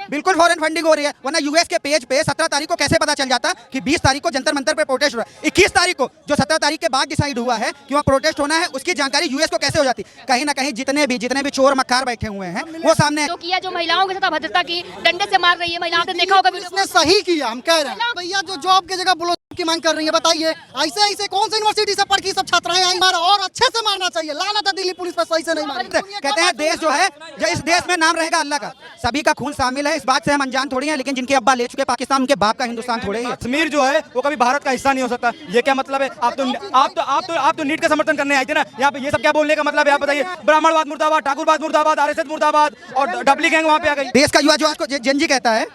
बिल्कुल foreign funding हो रही है, वरना यूएस के पेज पे 17 तारीख को कैसे पता चल जाता कि 20 तारीख को जंतर मंतर पे प्रोटेस्ट हो रहा है। 21 तारीख को जो 17 तारीख के बाद डिसाइड हुआ है कि वहाँ प्रोटेस्ट होना है, उसकी जानकारी यूएस को कैसे हो जाती? कहीं ना कहीं जितने भी चोर मक्कार बैठे हुए हैं वो सामने जो किया, जो महिलाओं के साथ अभद्रता की, डंडे से मार रही है महिलाओं ने, देखा होगा इसने सही किया। हम कह रहे हैं भैया जो जॉब की जगह बोलो की मांग कर रही है, बताइए ऐसे ऐसे कौन सी यूनिवर्सिटी से पढ़ के सब छात्राएं आई, मारा और अच्छे से मारना चाहिए। लानत है दिल्ली पुलिस पर, सही से नहीं मारती। कहते हैं देश जो है, जो इस देश में नाम रहेगा अल्लाह का, सभी का खून शामिल है, इस बात से हम अनजान थोड़ी हैं, लेकिन जिनके अब्बा ले चुके पाकिस्तान, उनके बाप का हिंदुस्तान थोड़े ही है। कश्मीर जो है वो कभी भारत का हिस्सा नहीं हो सकता। ये क्या मतलब है? आप तो नीट का समर्थन करने आए थे ना, यहाँ पे ये सब क्या बोलने का मतलब है? आप बताइए। ब्राह्मणवाद मुर्दाबाद, ठाकुरवाद मुर्दाबाद, आरएसएस मुर्दाबाद और डबली गैंग वहाँ पे आ गई। देश का युवा जो आज को जंजी कहता है,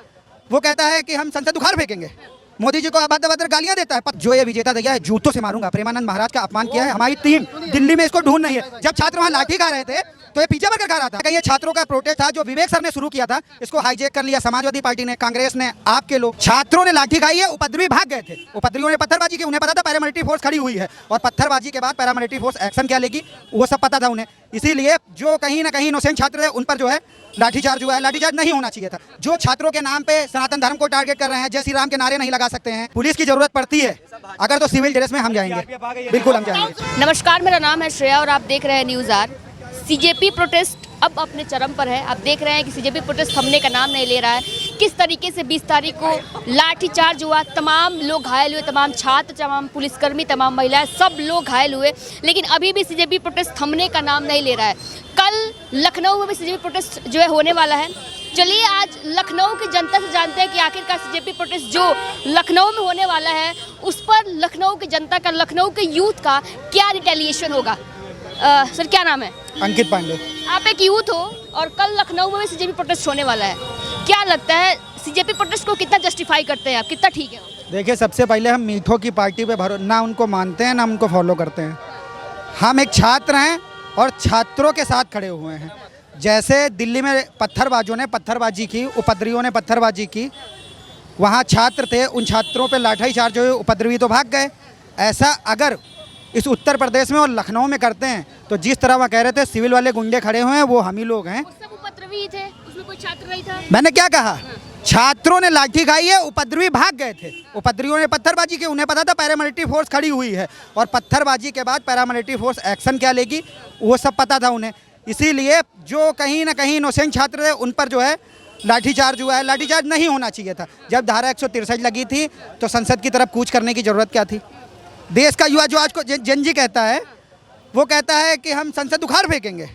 वो कहता है कि हम संसद उखाड़ फेंकेंगे, मोदी जी को अभद्र गालियां देता है। जो ये विजेता दैया है, जूतों से मारूंगा, प्रेमानंद महाराज का अपमान किया है। हमारी टीम दिल्ली में इसको ढूंढ नहीं है। जब छात्र वहाँ लाठी खा रहे थे तो ये पीछे बढ़कर खा रहा था। ये छात्रों का प्रोटेस्ट था जो विवेक सर ने शुरू किया था, इसको हाईजैक कर लिया समाजवादी पार्टी ने, कांग्रेस ने, आपके लोग। छात्रों ने लाठी खाई है, उपद्रवी भाग गए थे, उपद्रवियों ने पत्थरबाजी की, उन्हें पता था पैरामिलिट्री फोर्स खड़ी हुई है और पत्थरबाजी के बाद पैरामिलिट्री फोर्स एक्शन क्या लेगी वो सब पता था उन्हें। इसीलिए जो कहीं ना कहीं इनोसेंट छात्र है उन पर जो है लाठीचार्ज हुआ है। लाठीचार्ज नहीं होना चाहिए था। जो छात्रों के नाम पे सनातन धर्म को टारगेट कर रहे हैं, जय श्री राम के नारे नहीं लगा सकते हैं। पुलिस की जरूरत पड़ती है अगर, तो सिविल ड्रेस में हम जाएंगे, बिल्कुल हम जाएंगे। नमस्कार, मेरा नाम है श्रेया और आप देख रहे हैं न्यूज़ आर। सीजेपी प्रोटेस्ट अब अपने चरम पर है। आप देख रहे हैं कि सीजेपी प्रोटेस्ट थमने का नाम नहीं ले रहा है। किस तरीके से 20 तारीख को लाठीचार्ज हुआ, तमाम लोग घायल हुए, तमाम छात्र, तमाम पुलिसकर्मी, तमाम महिलाएं, सब लोग घायल हुए, लेकिन अभी भी सीजेपी प्रोटेस्ट थमने का नाम नहीं ले रहा है। कल लखनऊ में भी सीजेपी प्रोटेस्ट जो है होने वाला है। चलिए आज लखनऊ की जनता से जानते हैं कि आखिरकार सीजेपी प्रोटेस्ट जो लखनऊ में होने वाला है उस पर लखनऊ की जनता का, लखनऊ के यूथ का क्या रिटेलिएशन होगा। सर क्या नाम है? अंकित पांडे। आप एक यूथ हो और कल लखनऊ में भी सीजेपी प्रोटेस्ट होने वाला है। क्या लगता है सीजेपी प्रोटेस्ट को कितना जस्टिफाई करते हैं आप, कितना ठीक है? देखिए, सबसे पहले हम मीठों की पार्टी पे भरोसा ना उनको मानते हैं ना उनको फॉलो करते हैं। हम एक छात्र हैं और छात्रों के साथ खड़े हुए हैं। जैसे दिल्ली में पत्थरबाजों ने पत्थरबाजी की, उपद्रवियों ने पत्थरबाजी की, वहाँ छात्र थे, उन छात्रों पे लाठीचार्ज हुए, उपद्रवी तो भाग गए। ऐसा अगर इस उत्तर प्रदेश में और लखनऊ में करते हैं तो जिस तरह वह कह रहे थे सिविल वाले गुंडे खड़े हुए हैं वो हम ही लोग हैं। सब उपद्रवी थे, उसमें कोई छात्र नहीं था। मैंने क्या कहा? छात्रों ने लाठी खाई है, उपद्रवी भाग गए थे, उपद्रवियों ने पत्थरबाजी की, उन्हें पता था पैरामिलिट्री फोर्स खड़ी हुई है और पत्थरबाजी के बाद पैरामिलिट्री फोर्स एक्शन क्या लेगी वो सब पता था उन्हें। इसीलिए जो कहीं ना कहीं इनोसेंट छात्र थे उन पर जो है लाठीचार्ज हुआ है। लाठीचार्ज नहीं होना चाहिए था। जब धारा 163 लगी थी तो संसद की तरफ कूच करने की ज़रूरत क्या थी? देश का युवा जो आज को जंजी कहता है, वो कहता है कि हम संसद उखाड़ फेंकेंगे,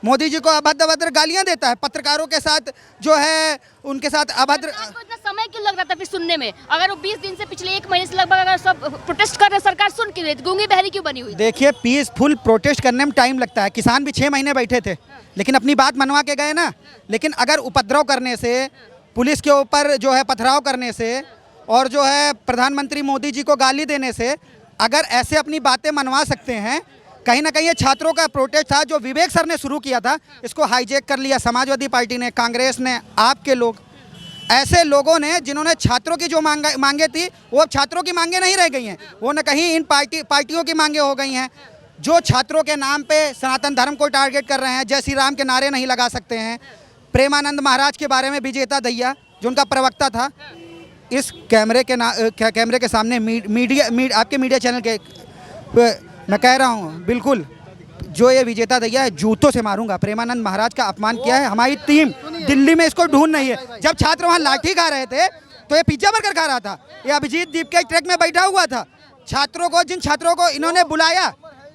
मोदी जी को अभद्र गालियां देता है, पत्रकारों के साथ जो है उनके साथ अभद्र। आपको इतना समय क्यों लग रहा था फिर सुनने में? अगर वो 20 दिन से, पिछले 1 महीने से लगभग अगर सब प्रोटेस्ट कर रहे, सरकार सुन क्यों रही? गूंगी बहरी क्यों बनी हुई? देखिए, पीसफुल प्रोटेस्ट करने में टाइम लगता है। किसान भी 6 महीने बैठे थे लेकिन अपनी बात मनवा के गए ना। लेकिन अगर उपद्रव करने से, पुलिस के ऊपर जो है पथराव करने से और जो है प्रधानमंत्री मोदी जी को गाली देने से अगर ऐसे अपनी बातें मनवा सकते हैं, कहीं ना कहीं ये छात्रों का प्रोटेस्ट था जो विवेक सर ने शुरू किया था, इसको हाईजैक कर लिया समाजवादी पार्टी ने, कांग्रेस ने, आपके लोग। ऐसे लोगों ने जिन्होंने छात्रों की जो मांगे थी वो अब छात्रों की मांगे नहीं रह गई हैं, वो न कहीं इन पार्टियों की मांगे हो गई हैं। जो छात्रों के नाम पे सनातन धर्म को टारगेट कर रहे हैं, जय श्री राम के नारे नहीं लगा सकते हैं। प्रेमानंद महाराज के बारे में विजेता दैया जो उनका प्रवक्ता था, इस कैमरे के सामने आपके मीडिया चैनल के मैं कह रहा हूँ, बिल्कुल जो ये विजेता दैया है, जूतों से मारूंगा, प्रेमानंद महाराज का अपमान किया है। हमारी टीम दिल्ली में इसको ढूंढ नहीं है। जब छात्र वहाँ लाठी खा रहे थे तो ये पिज्जा बर्गर खा रहा था, ये अभिजीत दीप के ट्रक में बैठा हुआ था। छात्रों को, जिन छात्रों को इन्होंने बुलाया,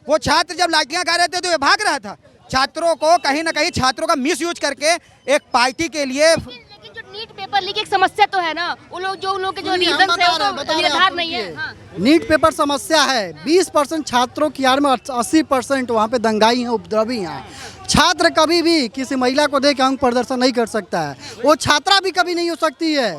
वो छात्र जब लाठियाँ खा रहे थे तो ये भाग रहा था। छात्रों को कहीं ना कहीं छात्रों का मिसयूज करके एक पार्टी के लिए। लेकिन जो नीट पेपर लीक एक समस्या तो है ना, उन लोग के जो रीजन है वो निराधार नहीं है। हाँ। नीट पेपर समस्या है। 20% छात्रों की आड़ में 80% वहाँ पे दंगाई हैं, उपद्रवी हैं। छात्र कभी भी किसी महिला को देख अंग प्रदर्शन नहीं कर सकता है। वो छात्रा भी कभी नहीं हो सकती है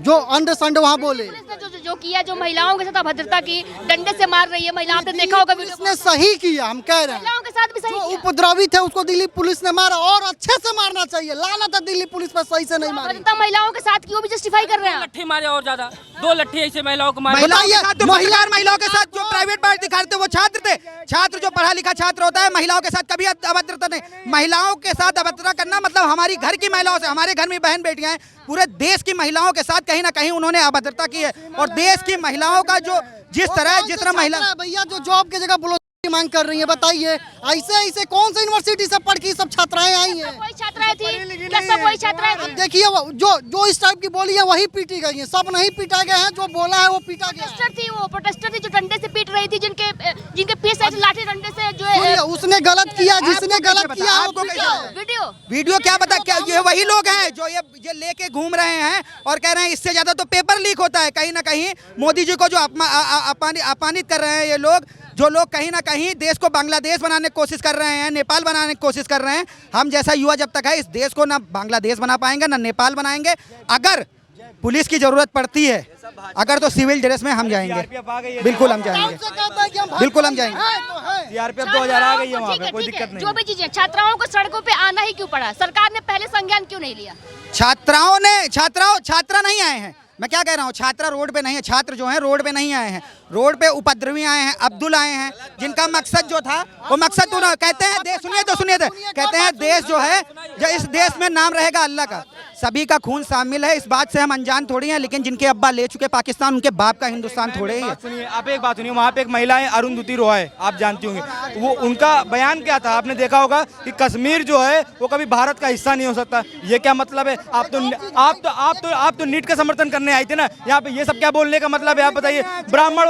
जो अंड संड वहाँ बोले। पुलिस ने जो जो किया, जो महिलाओं के साथ अभद्रता की, डंडे से मार रही है महिला, आपने देखा होगा वीडियो। इसने सही किया, हम कह रहे हैं महिलाओं के साथ भी सही जो किया। उपद्रवी थे उसको दिल्ली पुलिस ने मारा और अच्छे से मारना चाहिए। लानत है दिल्ली पुलिस पर, सही से नहीं मारी। अभद्रता महिलाओं के साथ की वो भी जस्टिफाई कर रहे हैं। लट्ठी मारे और ज्यादा, 2 लट्ठी ऐसे महिलाओं को मारे। महिलाओं के बताइए, साथ जो महिलाओं के साथ जो प्राइवेट पार्ट दिखाते थे वो छात्र थे। छात्र जो पढ़ा लिखा छात्र होता है, महिलाओं के साथ कभी अभद्रता नहीं। महिलाओं के साथ अभद्रता करना मतलब हमारी घर की महिलाओं से, हमारे घर में बहन बेटियां हैं, पूरे देश की महिलाओं के साथ कहीं ना कहीं उन्होंने अभद्रता की है। और देश की महिलाओं का जो जिस तरह महिला भैया जो जॉब की जगह बुलो की मांग कर रही है, बताइए ऐसे ऐसे कौन सी यूनिवर्सिटी से पढ़ के सब छात्राएं आई हैं? कोई छात्राएं थी क्या? सब वही छात्राएं थी। देखिए जो इस टाइप की बोली है वही पीटी गई है, सब नहीं पीटा गया है, जो बोला है वो पीटा गया है। प्रोटेस्टर थी जो डंडे से पीट रही थी, जिनके पीठ से लाठी डंडे से जो है। सुनिए, उसने गलत किया, जिसने गलत किया आपको वो कैसे पीटा। पता? वीडियो वीडियो क्या बता, क्या ये वही लोग हैं जो ये लेके घूम रहे हैं और कह रहे हैं इससे ज्यादा तो पेपर लीक होता है। कहीं ना कहीं मोदी जी को जो अपमानित कर रहे हैं ये लोग, जो लोग कहीं ना कहीं देश को बांग्लादेश बनाने की कोशिश कर रहे हैं, नेपाल बनाने की कोशिश कर रहे हैं। हम जैसा युवा जब तक है इस देश को ना बांग्लादेश बना पाएंगे ना नेपाल बनाएंगे। अगर पुलिस की जरूरत पड़ती है, अगर तो सिविल ड्रेस में हम जाएंगे, बिल्कुल हम जाएंगे, बिल्कुल हम जाएंगे। सीआरपीएफ 2000 आ गई है वहाँ पे, कोई दिक्कत नहीं। जो भी चीजें, छात्राओं को सड़कों पे आना ही क्यों पड़ा? सरकार ने पहले संज्ञान क्यों नहीं लिया? छात्रा नहीं आए हैं। मैं क्या कह रहा हूँ, छात्रा रोड पे नहीं है, छात्र जो हैं रोड पे नहीं आए हैं, रोड पे उपद्रवी आए हैं, अब्दुल आए हैं, जिनका मकसद जो था वो मकसद तो ना, कहते हैं देश, सुनिए कहते हैं देश जो है, जो इस देश में नाम रहेगा अल्लाह का, सभी का खून शामिल है, इस बात से हम अनजान थोड़ी हैं। लेकिन जिनके अब्बा ले चुके पाकिस्तान, उनके बाप का हिंदुस्तान थोड़े ही है। सुनिए, आप एक बात सुनिए, वहाँ पे एक महिला है अरुंधति रॉय, आप जानती होंगी, वो उनका बयान क्या था आपने देखा होगा कि कश्मीर जो है वो कभी भारत का हिस्सा नहीं हो सकता। ये क्या मतलब है? आप तो नीट का समर्थन करने आई थे ना, यहाँ पे ये सब क्या बोलने का मतलब है? आप बताइए।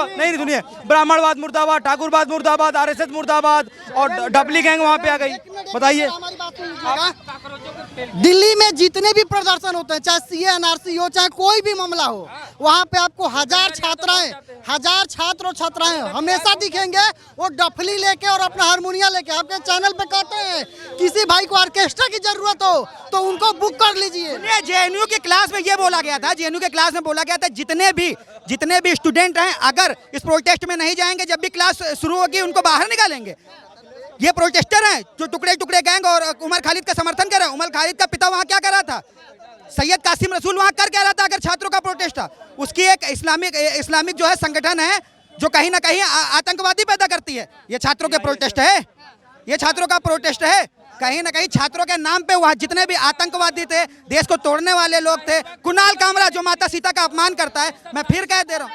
नहीं सुनिए, ब्राह्मणवाद मुर्दाबाद, ठाकुरवाद मुर्दाबाद, आरएसएस मुर्दाबाद और डबली गैंग वहाँ पे आ गई। बताइए, दिल्ली में जितने भी प्रदर्शन होते हैं, चाहे सीए एनआरसी हो, चाहे कोई भी मामला हो, वहाँ पे आपको हजार छात्र और छात्राएं हमेशा दिखेंगे, वो डफली लेके और अपना हारमोनिया लेके। आपके चैनल पे कहते हैं किसी भाई को ऑर्केस्ट्रा की जरूरत हो तो उनको बुक कर लीजिए। जेएनयू की क्लास में ये बोला गया था, जेएनयू के क्लास में बोला गया था, जितने भी स्टूडेंट हैं अगर इस प्रोटेस्ट में नहीं जाएंगे, जब भी क्लास शुरू होगी उनको बाहर निकालेंगे। ये प्रोटेस्टर हैं जो टुकड़े टुकड़े गैंग और उमर खालिद का समर्थन कर रहे हैं। उमर खालिद का पिता वहाँ क्या कर रहा था? सैयद कासिम रसूल वहाँ कर क्या रहा था? अगर छात्रों का प्रोटेस्ट था, उसकी एक इस्लामिक जो है संगठन है जो कहीं ना कहीं आतंकवादी पैदा करती है। ये छात्रों के प्रोटेस्ट है, ये छात्रों का प्रोटेस्ट है। कहीं ना कहीं छात्रों के नाम पे वहाँ जितने भी आतंकवादी थे, देश को तोड़ने वाले लोग थे, कुणाल कामरा जो माता सीता का अपमान करता है, मैं फिर कह दे रहा हूँ,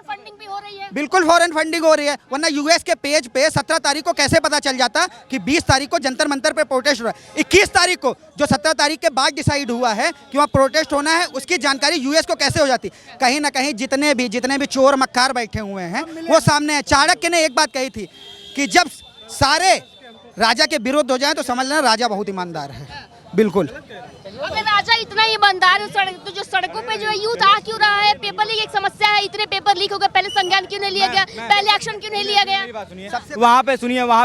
फंडिंग भी हो रही है। बिल्कुल फॉरेन फंडिंग हो रही है। वरना यूएस के पेज पे 17 तारीख को कैसे पता चल जाता कि 20 तारीख को जंतर मंतर पे प्रोटेस्ट हो रहा है। 21 तारीख को जो 17 तारीख के बाद डिसाइड हुआ है कि वहाँ प्रोटेस्ट होना है, उसकी जानकारी यूएस को कैसे हो जाती? कहीं ना कहीं जितने भी चोर मक्कार बैठे हुए हैं वो सामने है। चाणक्य ने एक बात कही थी कि जब सारे राजा के विरुद्ध हो जाए तो समझ लेना राजा बहुत ईमानदार है। बिल्कुल। अगर राजा इतना ईमानदार है तो जो सड़कों पे जो है यूथ आ क्यों रहा है? पेपर लीक एक समस्या है, इतने पेपर लीक हो गए, पहले संज्ञान क्यों नहीं लिया गया? पहले एक्शन क्यों नहीं लिया गया? वहाँ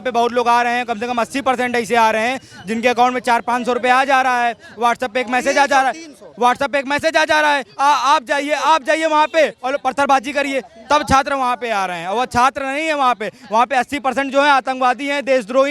पे बहुत लोग आ रहे हैं, कम से कम 80% ऐसे आ रहे हैं जिनके अकाउंट में 400-500 रुपए आ जा रहा है। व्हाट्सएप पे एक मैसेज आ जा रहा है, आप जाइए वहाँ पे और पत्थरबाजी करिए, तब छात्र वहाँ पे आ रहे हैं। और वो छात्र नहीं है, वहाँ पे 80% जो है आतंकवादी हैं, देशद्रोही।